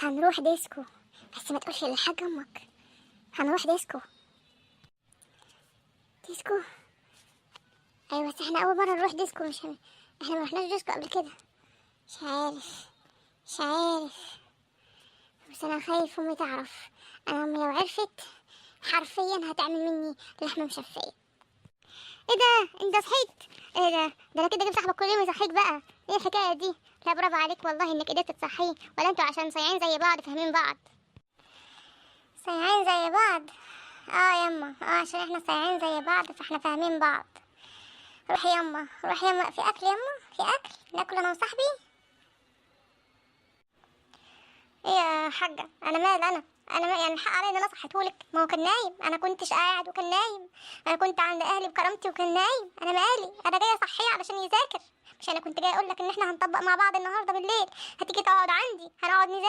هنروح ديسكو، بس ما تقولش لحاجة امك. هنروح ديسكو. ديسكو؟ ايوه، بس احنا اول مرة نروح ديسكو، مش احنا ما رحناش ديسكو قبل كده. مش عارف. بس انا خايف امي تعرف. انا امي لو عرفت حرفيا هتعمل مني لحمة مشفية. ايه ده؟ انت صحيت؟ ايه ده انا كده جبت صاحبك كل يوم يصحيك بقى. ايه الحكايه دي؟ لا برافو عليك والله انك قدرت تصحيه. ولا انتوا عشان صايعين زي بعض فاهمين بعض؟ صايعين زي بعض؟ يما، عشان احنا صايعين زي بعض فاحنا فاهمين بعض. روح يما، روح يما، في اكل يما، في اكل ناكل انا وصاحبي. ايه يا حاجه، انا مال انا ما يعني الحق عليا ان انا صحيتهولك؟ ما هو كان نايم، انا كنتش قاعد وكان نايم. انا كنت عند اهلي بكرامتي وكان نايم. انا مالي، انا جايه اصحيه علشان يذاكر. مش انا كنت جايه اقول لك ان احنا هنطبق مع بعض النهارده بالليل؟ هتيجي تقعد عندي هنقعد نذاكر.